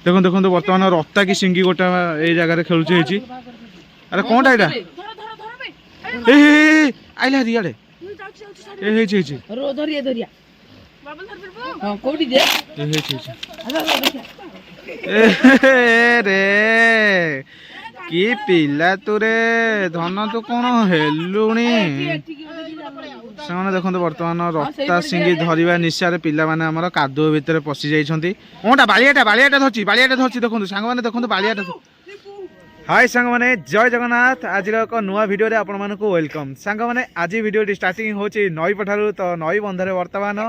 देखो देखो बर्तमान रत्ता की सिंगी गोटा ए जगह खेलुचे हेची अरे कोनटा एटा ए आइला रियाडे ए हेची हेची रो धरिया धरिया बाबा धर फिर हां कोडी दे ए हेची हेची ए रे की पिला तुरे धन तो कौन हेलुणी से देखो बर्तमान रत्ता सिंगी धरवा निशार पिला माने हमर कादुओ भितर पशि जाइछंती कोनटा बालियाटा धरछि देखो सांग माने देखो बालियाटा हाय सांग माने जय जगन्नाथ आज एक नुआ वीडियो रे आपण मानको वेलकम सांग माने आज वीडियो स्टार्टिंग होची नई पठारु तो नई बंधरे वर्तमान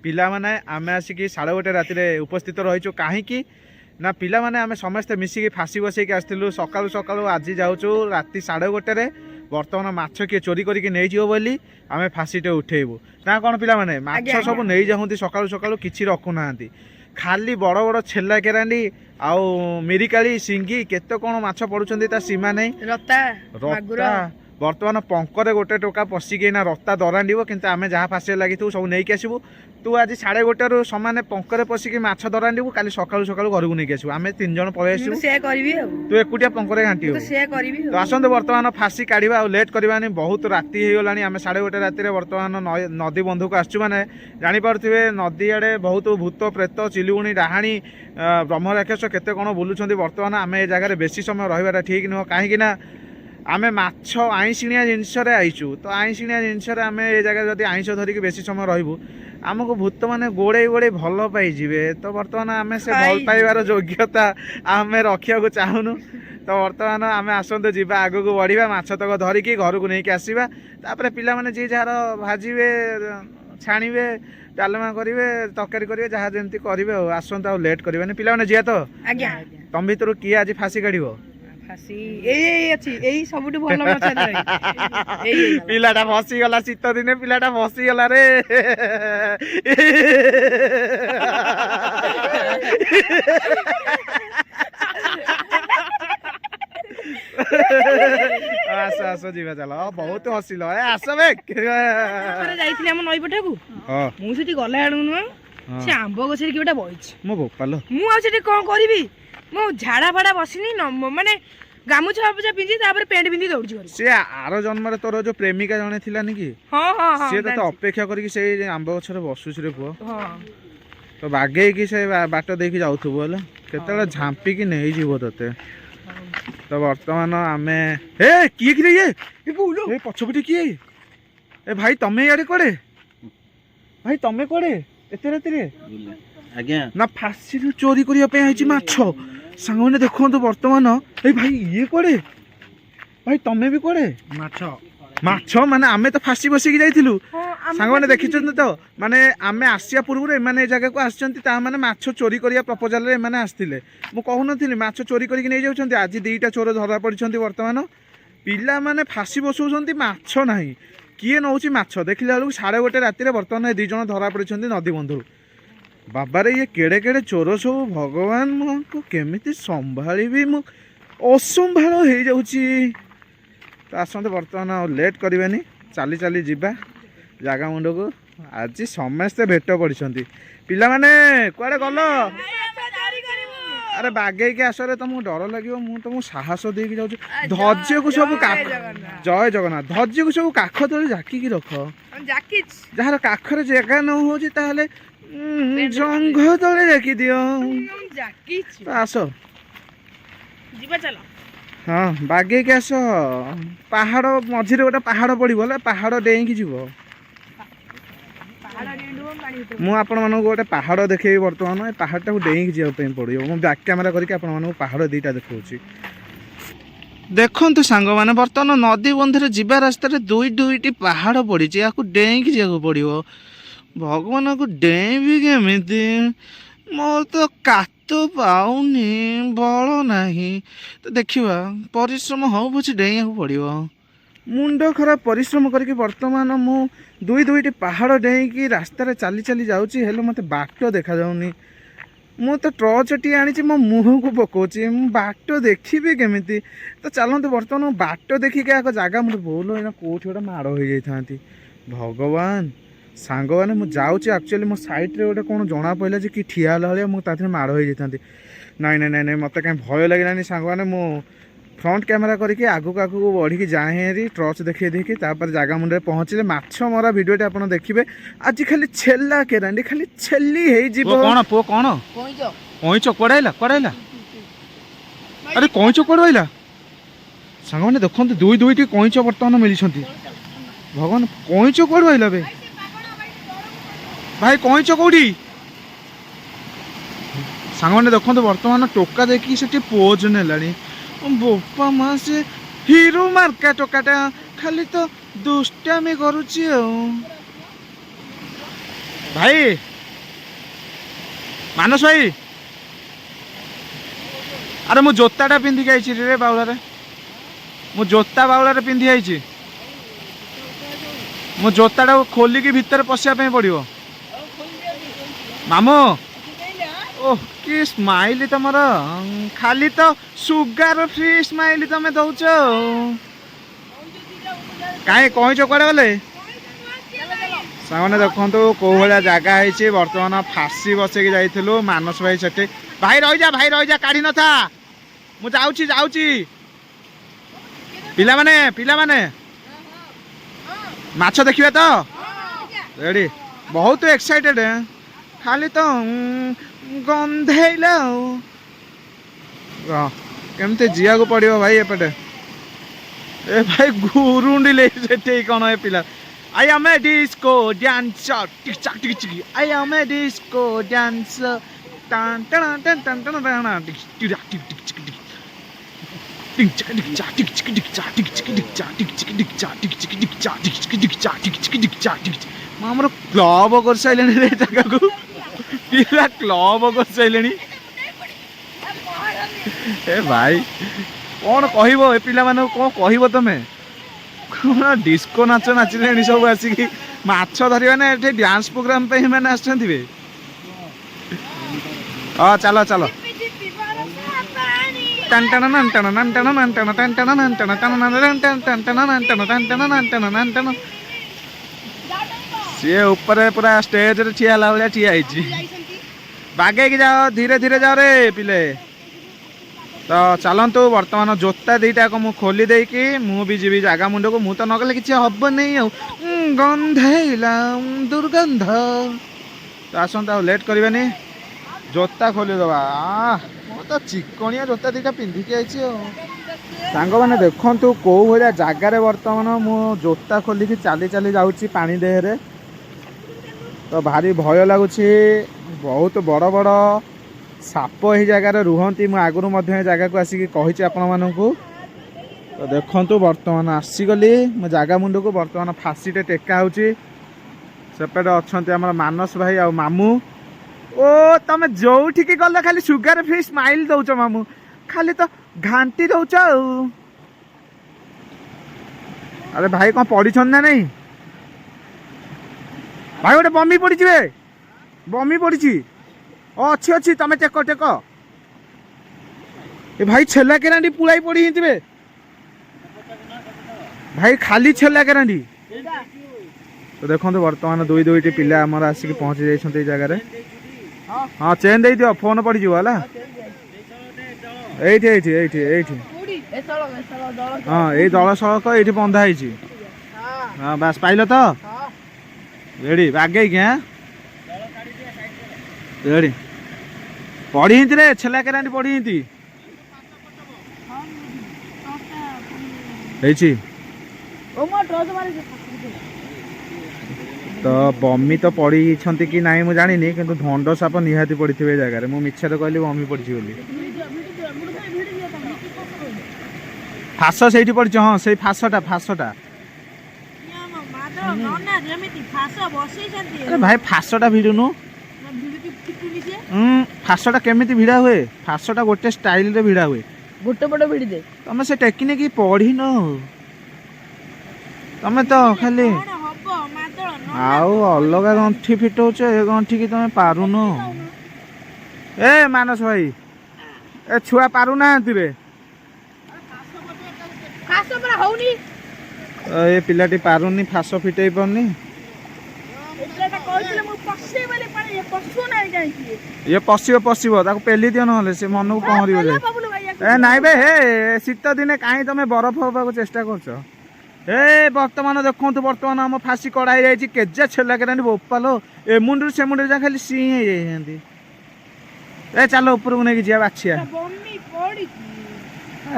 पिला माने आमे आसिकी 1:30 राति रे उपस्थित रहिछु काहे की ना पिला माने आमे समस्त मिसिकी फासी बसैकी आस्थिलु सकाळु सकाळु आज जाउछु राति 1:30 रे बर्तमान माछ किए चोरी करके नहीं जीव बोली आमे फासीटे उठेबू ना कौन पिला माने माछ सब नहीं जाऊँगी सकाळु सकाळु किछि रखुना खाली बड़ बड़ छेला केरांडी आउ मिरिकाली सिंगी केते कौन माछ पड़ुछंती ता सीमा नहीं रत्ता बर्तमान पंकरे गोटे टोका पशिकी ना रत्ता दरांडिबो किंतु आमे जहाँ फासी लगी सब नहीं आसबू तू आज 1:30 सामान्य पंकरे पशिकी माछ दरांडिबू काली सकाळु सकाळु घर को नहीं आसबू आमे 3 जण पळे आसबू से करबी तू एकुटिया पंकरे घांटी हो से करबी तो आसंत बर्तमान फासी काढिबा आ लेट करबानी बहुत राति हे गलानी आमे 1:30 राति रे बर्तमान नदी बंधु को आसछु माने जानि पारथिबे नदी आडे बहुत भूत प्रेत चिलुणी डाहाणी ब्रह्म राक्षस केते कोन बुलुछंती बर्तमान आमे ए जगह रे बेसी समय रहिबाटा ठीक न काहे कि ना आमे माछ आइसिणिया जिनस आईचु तो आइसिणिया जिनस आमे ए जगह जदि आइंस धरिकी बेसी समय रहिबू आमको भूत मैंने गोड़े गोड़े भल पाइबे तो बर्तमान आम से भल पाइबार योग्यता आम रखा चाहूनु तो बर्तमान आम आसतु जावा आग को बढ़िया मछ तक धरिकी घर को लेकिन आसवा तापर पिला माने जी जार भाजबे छाणीबे डालमा करेंगे तरकारी करेंगे जहाँ जमी करेंगे आसतु आ लेट करवानी पिला माने जिया तो तुम भर किए आज फासी काढ़ पिलाटा फसीगला शीत दिने पिलाटा फसीगला रे आस आस जीवा चल बहुत हसिल आस जाइथिले हम नई पठाकू मु सेठी गला आडू न से आंब गछरे कि बेटा बइछ मो गोपाल मु आ सेठी कोन करबी मो झाड़ा फाड़ा बसिनी माने गामुछा फामुछा पिंधी तापर पेंट पिंधी दौड़ छी से आरो जन्म रे तोर जो प्रेमिका जने थिला नि की हां हां हां से तो अपेक्षा करके से आंब गछरे बसुछ रे पुओ हां तो बागे की से बाट देखि जाउथबो हला केतला झांपी की नहीं जीवो तते तो वर्तमान आमे ए की रे ये बोलो ए पछपटी की ए भाई तमे याडे कोडे भाई तमे कोडे एते राति रे आज्ञा ना फासी चोरी करिया पे आइची माछ सांग मैंने देखो तो वर्तमान ए भाई ये कोडे भाई तमे भी कोडे माछ माछ माने आमे तो फासी बसिकी जाइथिलु सांग मैंने देखिछन तो माने आमे आसिया पूर्व रे माने ए जगह को आछंती ता माने माछ चोरी करिया प्रपोजल रे माने आस्थिले मु कहू नथिली माछ चोरी करिक नै जाउछंती आज दुईटा चोर धरा पड़िछंती वर्तमान पिला माने फासी बसौछंती माछ नाही किए नउची माछ देखिला बेलू 1:30 राति रे वर्तमान 2 जण धरा पड़िछंती नदी बंधु बाबा रे ये केड़े केड़े चोर सब भगवान मो केमिति संभाळिबी मु असंभाळ हो जाउची तो आसते बर्तमान लेट करवानी चली चली जीवा जगह मुंड को आज समस्ते भेट पड़ती पिला माने कुआडे गल अरे बागे के आसरे तुमको डर लगे मु तुमको साहस देकी जाऊँ धैर्य को सब जय जगन्नाथ धैर्य को सब काख तले जाकी रख जार काखरे जगह न हो जंघ तले जाकी दियो तो आस हाँ बागे के आस पहाड़ मझे गोटे पहाड़ पड़ो पहाड़ डेईकी जीव मु आपण मानक गोटे पहाड़ देखेबी बर्तमान पहाड़ टाक डेईकी जावाई पड़ो मु बैक कैमेरा करके आपण मानक पहाड़ दुईटा देखा देखु सांग मैंने बर्तमान नदी बंधे जीवा रास्तार दुईटी पहाड़ पड़ी या डेईकी जावाक पड़ो भगवान को डेईबी केमिति मोर तो कात पाऊनी बल नहीं तो देखा परिश्रम हो बुझे डेईया पड़ो मुंड खराब परिश्रम करके बर्तमान मु दुईटी पहाड़ डेईकी रास्तार चली चली जाऊँगी हेल्ले मत बाट देखा जाऊनी मु तो टर्च टी आनी मो मुह को पकाउची बाट देखी केमिति तो चलते बर्तमान बाट देखिक आग जगह मुझे बोलो ना कौटी गोटे माड़ हो जाती भगवान सांग मैंने मुझे एक्चुअली मो साइड रे गोटे कौन जना पड़ा कि ठिया भाया मुझे माड़ हो जाती ନାଇଁ ନାଇଁ ନାଇଁ ନାଇଁ ମତେ କାହିଁ ଭୟ ଲାଗିଲାନି ସାଙ୍ଗମାନେ। ମୁଁ ଫ୍ରଣ୍ଟ କ୍ୟାମେରା କରିକି ଆଗକୁ ଆଗକୁ ବଢ଼ିକି ଯାଏ ହେରି ଟର୍ଚ୍ଚ ଦେଖେଇ ଦେଇକି ତାପରେ ଜାଗା ମୁଣ୍ଡରେ ପହଞ୍ଚିଲେ ମାଛ ମରା ଭିଡ଼ିଓଟି ଆପଣ ଦେଖିବେ। ଆଜି ଖାଲି ଛେଲା କେରାଣ୍ଡି ଖାଲି ଛେଲି ହେଇଯିବ। କଣ ପୁଅ କଣ କଇଁଚ କୁଆଡ଼େ ଆଇଲା କୁଆଡ଼େ ଆଇଲା? ଆରେ କଇଁଚ କୁଆଡ଼େ ଆଇଲା? ସାଙ୍ଗମାନେ ଦେଖନ୍ତୁ ଦୁଇଟି କଇଁଚ ବର୍ତ୍ତମାନ ମିଳିଛନ୍ତି। ଭଗବାନ କଇଁଚ କୁଆଡ଼ୁ ଆଇଲା ବେ? ଭାଇ କଇଁଚ କୋଉଠି? ସାଙ୍ଗମାନେ ଦେଖନ୍ତୁ ବର୍ତ୍ତମାନ ଟୋକା ଦେଇକି ସେଠି ପୋଜ ନେଲାଣି। ବୋପା ମା ସେ ହିରୋ ମାର୍କା ଟୋକାଟା ଖାଲି ତ ଦୁଷ୍ଟାମି କରୁଛି ଆଉ। ଭାଇ ମାନସ ଭାଇ ଆରେ ମୁଁ ଜୋତାଟା ପିନ୍ଧିକି ଆଇଛି ରେ ବାଉଳାରେ। ମୁଁ ଜୋତା ବାଉଳାରେ ପିନ୍ଧି ଆଇଛି। ମୁଁ ଜୋତାଟାକୁ ଖୋଲିକି ଭିତରେ ପଶିବା ପାଇଁ ପଡ଼ିବ। ମାମୁଁ ଓହ କି ସ୍ମାଇଲି ତମର, ଖାଲି ତ ସୁଗାର ଫ୍ରି ସ୍ମାଇଲି ତମେ ଦଉଛ। କାହିଁ କଇଁଚ କୁଆଡ଼େ ଗଲେ? ସାଙ୍ଗମାନେ ଦେଖନ୍ତୁ କୋଉ ଭଳିଆ ଜାଗା ହେଇଛି। ବର୍ତ୍ତମାନ ଫାସି ବସେଇକି ଯାଇଥିଲୁ ମାନସ ଭାଇ ସେଠି। ଭାଇ ରହିଯା କାଢି ନଥା, ମୁଁ ଯାଉଛି। ପିଲାମାନେ ମାଛ ଦେଖିବେ ତ? ରେଡି? ବହୁତ ଏକ୍ସାଇଟେଡ। ଖାଲି ତ ଗନ୍ଧେଇଲା ଆଉ। କେମିତି ଯିବାକୁ ପଡିବ ଭାଇ ଏପଟେ। ଏ ଭାଇ ଗୁରୁଣ୍ଡିଲେ ସେଠି କଣ ଏ ପିଲା। I am a disco dancer. Tick tock tick tick. I am a disco dancer. Tan tan tan tan tan tan. Tick tick tick tick tick tick. Tick tick tick tick tick tick tick tick tick tick tick tick tick tick tick tick. ଆମର club କରିସାରିଲେଣି ରେ ଜାଗାକୁ। ପିଲା club କରିସାରିଲେଣି। ଏ ଭାଇ କଣ କହିବ ଏ ପିଲାମାନଙ୍କୁ, କଣ କହିବ ତମେ? କଣ ଡିସ୍କୋ ନାଚ ନାଚିଲେଣି ସବୁ ଆସିକି। ମାଛ ଧରିବା ନା ଏଠି ଡ୍ୟାନ୍ସ ପ୍ରୋଗ୍ରାମ ପାଇଁ ମାନେ ଆସିଛନ୍ତି ବେ। ହଁ ଚାଲ ସିଏ ଉପରେ ପୁରା ଷ୍ଟେଜରେ ଠିଆ ହେଲା ଭଳିଆ ଠିଆ ହେଇଛି। ବାଗେଇକି ଯାଅ, ଧୀରେ ଯାଅ ରେ ପିଲେ। ତ ଚାଲନ୍ତୁ ବର୍ତ୍ତମାନ ଜୋତା ଦିଟାକ ମୁଁ ଖୋଲି ଦେଇକି ମୁଁ ବି ଯିବି ଜାଗା ମୁଣ୍ଡକୁ। ମୁଁ ତ ନଗଲେ କିଛି ହବନି ଆଉ। ଗନ୍ଧେଇଲା ଦୁର୍ଗନ୍ଧ। ତ ଆସନ୍ତୁ ଆଉ ଲେଟ୍ କରିବାନି, ଜୋତା ଖୋଲିଦେବା। ମୁଁ ତ ଚିକଣିଆ ଜୋତା ଦିଟା ପିନ୍ଧିକି ଆଇଛି ଆଉ। ସାଙ୍ଗମାନେ ଦେଖନ୍ତୁ କୋଉ ଭଳିଆ ଜାଗାରେ ବର୍ତ୍ତମାନ ମୁଁ ଜୋତା ଖୋଲିକି ଚାଲି ଯାଉଛି ପାଣି ଦେହରେ। ତ ଭାରି ଭୟ ଲାଗୁଛି। ବହୁତ ବଡ଼ ସାପ ଏହି ଜାଗାରେ ରୁହନ୍ତି। ମୁଁ ଆଗରୁ ମଧ୍ୟ ଏ ଜାଗାକୁ ଆସିକି କହିଛି ଆପଣମାନଙ୍କୁ। ତ ଦେଖନ୍ତୁ ବର୍ତ୍ତମାନ ଆସିଗଲି ମୁଁ ଜାଗା ମୁଣ୍ଡକୁ। ବର୍ତ୍ତମାନ ଫାସିଟେ ଟେକା ହେଉଛି। ସେପଟେ ଅଛନ୍ତି ଆମର ମାନସ ଭାଇ ଆଉ ମାମୁଁ। ଓ ତମେ ଯୋଉଠିକି ଗଲ ଖାଲି ସୁଗାର ଫ୍ରି ସ୍ମାଇଲ ଦଉଛ ମାମୁଁ। ଖାଲି ତ ଘାଣ୍ଟି ଦଉଛ ଆଉ। ଆରେ ଭାଇ କଣ ପଢିଛନ୍ତି ନା ନାଇଁ? ଭାଇ ଗୋଟେ ବମି ପଡିଛି ବେ, ବମି ପଡିଛି। ଅଛି ତମେ ଟେକ। ଏ ଭାଇ ଛେଲା କେରାଣ୍ଡି ପୁଳାଇ ପଡି ହେଇଥିବେ ଭାଇ, ଖାଲି ଛେଲା କେରାଣ୍ଡି। ତ ଦେଖନ୍ତୁ ବର୍ତ୍ତମାନ ଦୁଇଟି ପିଲା ଆମର ଆସିକି ପହଞ୍ଚି ଯାଇଛନ୍ତି ଏଇ ଜାଗାରେ। ହଁ ଚେନ୍ ଦେଇଦିଅ, ଫୋନ ପଡିଯିବ ହେଲା। ଏଇଠି ହଁ ଏଇ ଦଳ ସଳକ ଏଇଠି ବନ୍ଧା ହେଇଛି। ହଁ ବାସ୍ ପାଇଲ ତ? ରେଡି? ବାଗେଇକି ରେଡି? ପଡି ହେଇନ୍ତି ରେ ଛେଲା କେରାଣ୍ଡି ପଡି ହେଇନ୍ତି ହେଇଛି। ତ ବମି ତ ପଡିଛନ୍ତି କି ନାହିଁ ମୁଁ ଜାଣିନି, କିନ୍ତୁ ଧଣ୍ଡ ସାପ ନିହାତି ପଡିଥିବେ ଏ ଜାଗାରେ। ମୁଁ ମିଛରେ କହିଲି ବମି ପଡିଛି ବୋଲି। ଫାସ ସେଇଠି ପଡିଛି। ହଁ ସେଇ ଫାସଟା। ଆରେ ଭାଇ ଫାସଟା ଭିଡୁନୁ। ଫାସଟା କେମିତି ଭିଡା ହୁଏ? ଫାସଟା ଗୋଟେ ଷ୍ଟାଇଲରେ ଭିଡା ହୁଏ। ଗୋଟେ ପଟ ଭିଡି ଦେ। ତମେ ସେ ଟେକ୍ନିକ୍ ପଢିନ। ତମେ ତ ଖାଲି ଆଉ ଅଲଗା ଗଣ୍ଠି ଫିଟଉଛ, ଏ ଗଣ୍ଠିକି ତମେ ପାରୁନ। ଏ ମାନସ ଭାଇ, ଏ ଛୁଆ ପାରୁନାହାନ୍ତି ରେ। ଏ ପିଲାଟି ପାରୁନି, ଫାସ ଫିଟେଇ ପାରୁନି। ଇଏ ପଶିବ ତାକୁ ପେଲି ଦିଅ ନହେଲେ ସେ ମନକୁ ପହଁରିବ ଯେ ଏ ନାଇଁ ବେ ହେ ଶୀତ ଦିନେ କାହିଁ ତମେ ବରଫ ହବାକୁ ଚେଷ୍ଟା କରୁଛ ଏ ବର୍ତ୍ତମାନ ଦେଖନ୍ତୁ ବର୍ତ୍ତମାନ ଆମ ଫାସି କଡ଼ା ହେଇଯାଇଛି କେଜେ ଛେଲା କେରାନି ବୋପାଲୋ ଏ ମୁଣ୍ଡରୁ ସେ ମୁଣ୍ଡରେ ଯା ଖାଲି ସିଂ ହେଇଯାଇଛନ୍ତି ଏ ଚାଲ ଉପରକୁ ନେଇକି ଯିବା ବାଛିଆ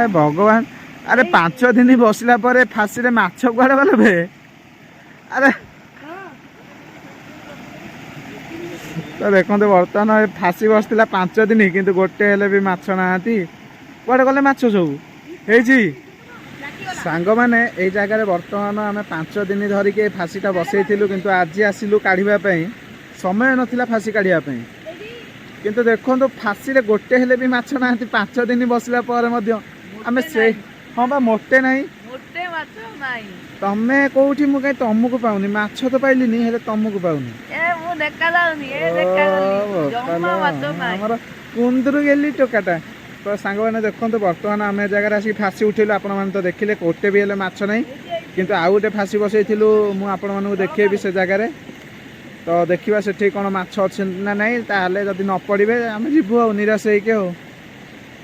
ଏ ଭଗବାନ ଆରେ 5 ଦିନ ବସିଲା ପରେ ଫାସିରେ ମାଛ କୁଆଡ଼େ ଗଲେ ବେ ଆରେ ତ ଦେଖନ୍ତୁ ବର୍ତ୍ତମାନ ଏ ଫାସି ବସିଥିଲା 5 ଦିନ କିନ୍ତୁ ଗୋଟେ ହେଲେ ବି ମାଛ ନାହାନ୍ତି କୁଆଡ଼େ ଗଲେ ମାଛ ସବୁ ହେଇଛି ସାଙ୍ଗମାନେ ଏଇ ଜାଗାରେ ବର୍ତ୍ତମାନ ଆମେ 5 ଦିନ ଧରିକି ଏ ଫାସିଟା ବସେଇଥିଲୁ କିନ୍ତୁ ଆଜି ଆସିଲୁ କାଢ଼ିବା ପାଇଁ ସମୟ ନଥିଲା ଫାସି କାଢ଼ିବା ପାଇଁ କିନ୍ତୁ ଦେଖନ୍ତୁ ଫାସିରେ ଗୋଟେ ହେଲେ ବି ମାଛ ନାହାନ୍ତି 5 ଦିନ ବସିଲା ପରେ ମଧ୍ୟ ଆମେ ସେ ହଁ ବା ମୋଟେ ନାହିଁ ତମେ କୋଉଠି ମୁଁ କାହିଁ ତମକୁ ପାଉନି ମାଛ ତ ପାଇଲିନି ହେଲେ ତମକୁ ପାଉନି ଆମର କୁନ୍ଦୁରୁ ଗେଲି ଟୋକାଟା ତ ସାଙ୍ଗମାନେ ଦେଖନ୍ତୁ ବର୍ତ୍ତମାନ ଆମେ ଏ ଜାଗାରେ ଆସିକି ଫାସି ଉଠେଇଲୁ ଆପଣମାନେ ତ ଦେଖିଲେ ଗୋଟେ ବି ହେଲେ ମାଛ ନାହିଁ କିନ୍ତୁ ଆଉ ଗୋଟେ ଫାସି ବସେଇଥିଲୁ ମୁଁ ଆପଣମାନଙ୍କୁ ଦେଖେଇବି ସେ ଜାଗାରେ ତ ଦେଖିବା ସେଠି କ'ଣ ମାଛ ଅଛନ୍ତି ନା ନାହିଁ ତାହେଲେ ଯଦି ନ ପଡ଼ିବେ ଆମେ ଯିବୁ ଆଉ ନିରାଶ ହେଇକି ଆଉ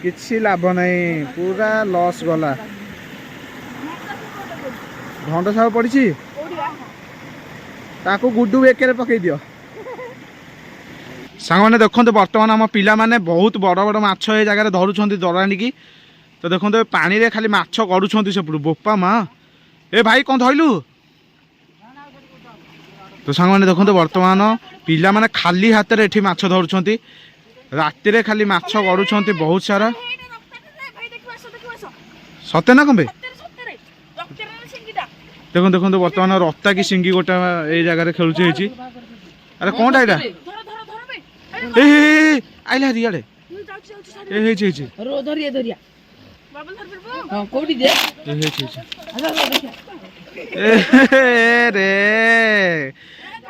କିଛି ଲାଭ ନାହିଁ ପୁରା ଲସ୍ ଗଲା ଭଣ୍ଡ ସାପ ପଡ଼ିଛି ତାକୁ ଗୁଡୁ ବେକରେ ପକେଇ ଦିଅ ସାଙ୍ଗମାନେ ଦେଖନ୍ତୁ ବର୍ତ୍ତମାନ ଆମ ପିଲାମାନେ ବହୁତ ବଡ଼ ବଡ଼ ମାଛ ଏ ଜାଗାରେ ଧରୁଛନ୍ତି ଦରାଣ୍ଡିକି ତ ଦେଖନ୍ତୁ ପାଣିରେ ଖାଲି ମାଛ ଗଡ଼ୁଛନ୍ତି ସେପଟୁ ବୋପା ମା ଏ ଭାଇ କ'ଣ ଧଇଲୁ ତ ସାଙ୍ଗମାନେ ଦେଖନ୍ତୁ ବର୍ତ୍ତମାନ ପିଲାମାନେ ଖାଲି ହାତରେ ଏଠି ମାଛ ଧରୁଛନ୍ତି ରାତିରେ ଖାଲି ମାଛ ଗଡ଼ୁଛନ୍ତି ବହୁତ ସାରା ସତେ ନା କମ୍ବେ ଦେଖନ୍ତୁ ଦେଖନ୍ତୁ ବର୍ତ୍ତମାନ ରତା କି ସିଙ୍ଗି ଗୋଟା ଏଇ ଜାଗାରେ ଖେଳୁଛି ହେଇଛି ଆରେ କଣଟା ଏଇଟା ଏ ଆଇଲା ଇଆଡ଼େ ଏ ହେଇଛି ହେଇଛି ରେ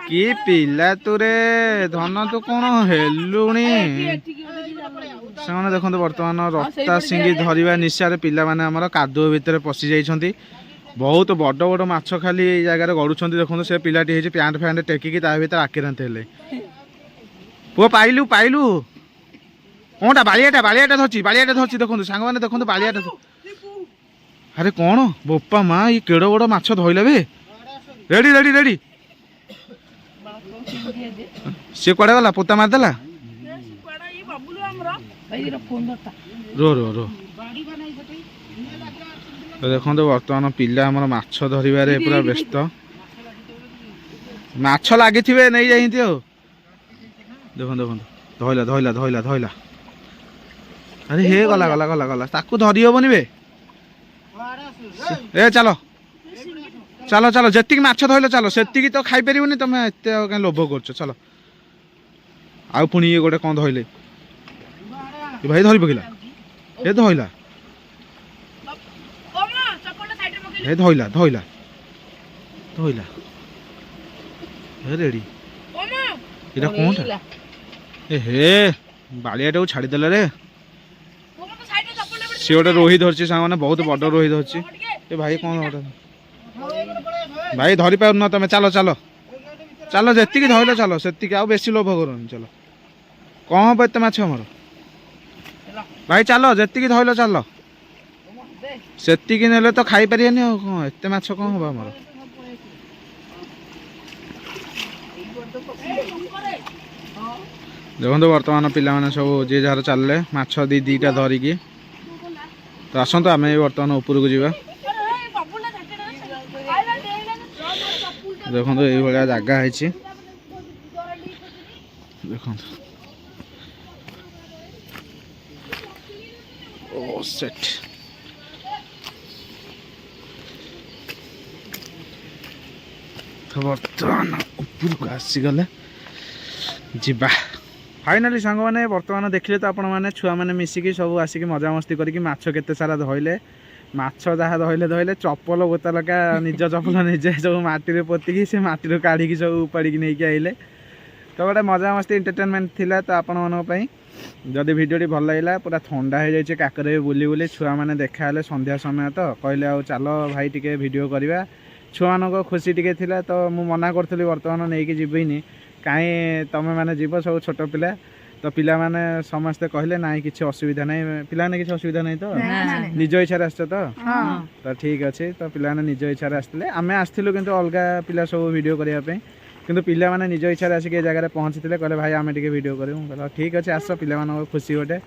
କି ପିଲା ତୁରେ ଧନ ତୁ କ'ଣ ହେଲୁଣି ସେମାନେ ଦେଖନ୍ତୁ ବର୍ତ୍ତମାନ ରତା ସିଙ୍ଗି ଧରିବା ନିଶାରେ ପିଲାମାନେ ଆମର କାଦୁଅ ଭିତରେ ପଶି ଯାଇଛନ୍ତି ବହୁତ ବଡ଼ ବଡ଼ ମାଛ ଖାଲି ଏଇ ଜାଗାରେ ଗଡ଼ୁଛନ୍ତି ଦେଖନ୍ତୁ ସେ ପିଲାଟି ହେଇଛି ପ୍ୟାଣ୍ଟ ଫ୍ୟାଣ୍ଟ ଟେକିକି ତା ଭିତରେ ଆକିରାନ୍ତି ହେଲେ ପୁଅ ପାଇଲୁ ପାଇଲୁ କ'ଣଟା ବାଳିଆଟା ଧରିଛି ଦେଖନ୍ତୁ ସାଙ୍ଗମାନେ ଦେଖନ୍ତୁ ବାଳିଆଟା ଆରେ କ'ଣ ବୋପା ମା ଇ କେଡ଼େ ବଡ଼ ମାଛ ଧଇଲା ବେ ରେଡ଼ି ରେଡ଼ି ରେଡ଼ି ସିଏ କୁଆଡ଼େ ଗଲା ପୋତା ମାରିଦେଲା ରୋ ରୋ ରୋ ଦେଖନ୍ତୁ ବର୍ତ୍ତମାନ ପିଲା ଆମର ମାଛ ଧରିବାରେ ପୁରା ବ୍ୟସ୍ତ ମାଛ ଲାଗିଥିବେ ନେଇଯାଇଛନ୍ତି ଆଉ ଦେଖନ୍ତୁ ଦେଖନ୍ତୁ ଧଇଲା ଧଇଲା ଧଇଲା ଧଇଲା ଆରେ ହେ ଗଲା ଗଲା ଗଲା ଗଲା ତାକୁ ଧରି ହବନି ବେ ଏ ଚାଲ ଚାଲ ଚାଲ ଯେତିକି ମାଛ ଧଇଲ ଚାଲ ସେତିକି ତ ଖାଇପାରିବନି ତମେ ଏତେ ଆଉ କାହିଁ ଲୋଭ କରୁଛ ଚାଲ ଆଉ ପୁଣି ଇଏ ଗୋଟେ କ'ଣ ଧଇଲେ ଭାଇ ଧରି ପକେଇଲା ଏ ଧଇଲା ଏ ଧଇଲା ଧଇଲା ଧଇଲା ଏ ରେଡ଼ି ଏଇଟା କ'ଣଟା ଏ ହେ ବାଳିଆଟାକୁ ଛାଡ଼ିଦେଲା ରେ ସିଏ ଗୋଟେ ରୋହି ଧରିଛି ସାଙ୍ଗମାନେ ବହୁତ ବଡ଼ ରୋହି ଧରିଛି ଏ ଭାଇ କ'ଣ ଗୋଟେ ଭାଇ ଧରିପାରୁନ ତମେ ଚାଲ ଚାଲ ଚାଲ ଯେତିକି ଧଇଲ ଚାଲ ସେତିକି ଆଉ ବେଶୀ ଲୋଭ କରନି ଚାଲ କ'ଣ ହବ ଏତେ ମାଛ ଆମର ଭାଇ ଚାଲ ଯେତିକି ଧଇଲ ଚାଲ ସେତିକି ନେଲେ ତ ଖାଇପାରିବାନି ଆଉ କ'ଣ ଏତେ ମାଛ କ'ଣ ହବ ଆମର ଦେଖନ୍ତୁ ବର୍ତ୍ତମାନ ପିଲାମାନେ ସବୁ ଯିଏ ଯାହାର ଚାଲିଲେ ମାଛ ଦିଟା ଧରିକି ତ ଆସନ୍ତୁ ଆମେ ବର୍ତ୍ତମାନ ଉପରକୁ ଯିବା ଦେଖନ୍ତୁ ଏଇଭଳିଆ ଜାଗା ହେଇଛି ଦେଖନ୍ତୁ ଓ ସେଟ୍ ବର୍ତ୍ତମାନ ଉପରକୁ ଆସିଗଲେ ଯିବା फाइनाली सांग मैंने बर्तमान देखिले तो आपण मैंने छुआ मैंने मिसिकी सब आसिक मजामस्ती करके माछ केते सारा धइले माछ जहाँ धइले धइले चप्पल बोतलका निज चप्पल निजे सब माटी पोतिकी से माटी काढ़ी सब उपाड़ी नहीं आइले तो गोटे मजामस्ती एंटरटेनमेंट थिला तो आपण मानी जदि भिडियोटी भल लगे पूरा ठंडा हो जाए काकर बुली बुली छुआ मैंने देखा संध्या समय तो कहले आ चलो भाई टिके भिडियो करवा छुआ खुशी टिके थिला तो मु मना करी बर्तमान नहीं कि जीविनी କାହିଁ ତମେ ମାନେ ଯିବ ସବୁ ଛୋଟ ପିଲା ତ ପିଲାମାନେ ସମସ୍ତେ କହିଲେ ନାଇଁ କିଛି ଅସୁବିଧା ନାହିଁ ପିଲାମାନେ କିଛି ଅସୁବିଧା ନାହିଁ ତ ନିଜ ଇଚ୍ଛାରେ ଆସିଛ ତ ଠିକ୍ ଅଛି ତ ପିଲାମାନେ ନିଜ ଇଚ୍ଛାରେ ଆସିଥିଲେ ଆମେ ଆସିଥିଲୁ କିନ୍ତୁ ଅଲଗା ପିଲା ସବୁ ଭିଡ଼ିଓ କରିବା ପାଇଁ କିନ୍ତୁ ପିଲାମାନେ ନିଜ ଇଚ୍ଛାରେ ଆସିକି ଏ ଜାଗାରେ ପହଞ୍ଚିଥିଲେ କହିଲେ ଭାଇ ଆମେ ଟିକେ ଭିଡ଼ିଓ କରିବୁ କହିଲେ ଠିକ୍ ଅଛି ଆସ ପିଲାମାନଙ୍କ ଖୁସି ଗୋଟେ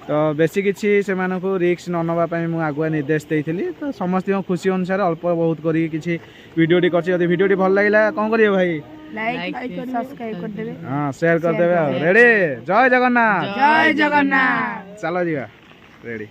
ତ ବେଶୀ କିଛି ସେମାନଙ୍କୁ ରିକ୍ସ ନ ନେବା ପାଇଁ ମୁଁ ଆଗୁଆ ନିର୍ଦ୍ଦେଶ ଦେଇଥିଲି ତ ସମସ୍ତଙ୍କ ଖୁସି ଅନୁସାରେ ଅଳ୍ପ ବହୁତ କରିକି କିଛି ଭିଡ଼ିଓଟି କରିଛି ଯଦି ଭିଡ଼ିଓଟି ଭଲ ଲାଗିଲା କ'ଣ କରିବେ ଭାଇ ଲାଇକ୍ ସବସ୍କ୍ରାଇବ କରିଦେବେ ହଁ ସେୟାର କରିଦେବେ ଆଉ ରେଡ଼ି ଜୟ ଜଗନ୍ନାଥ ଜୟ ଜଗନ୍ନାଥ ଚାଲ ଯିବା ରେଡ଼ି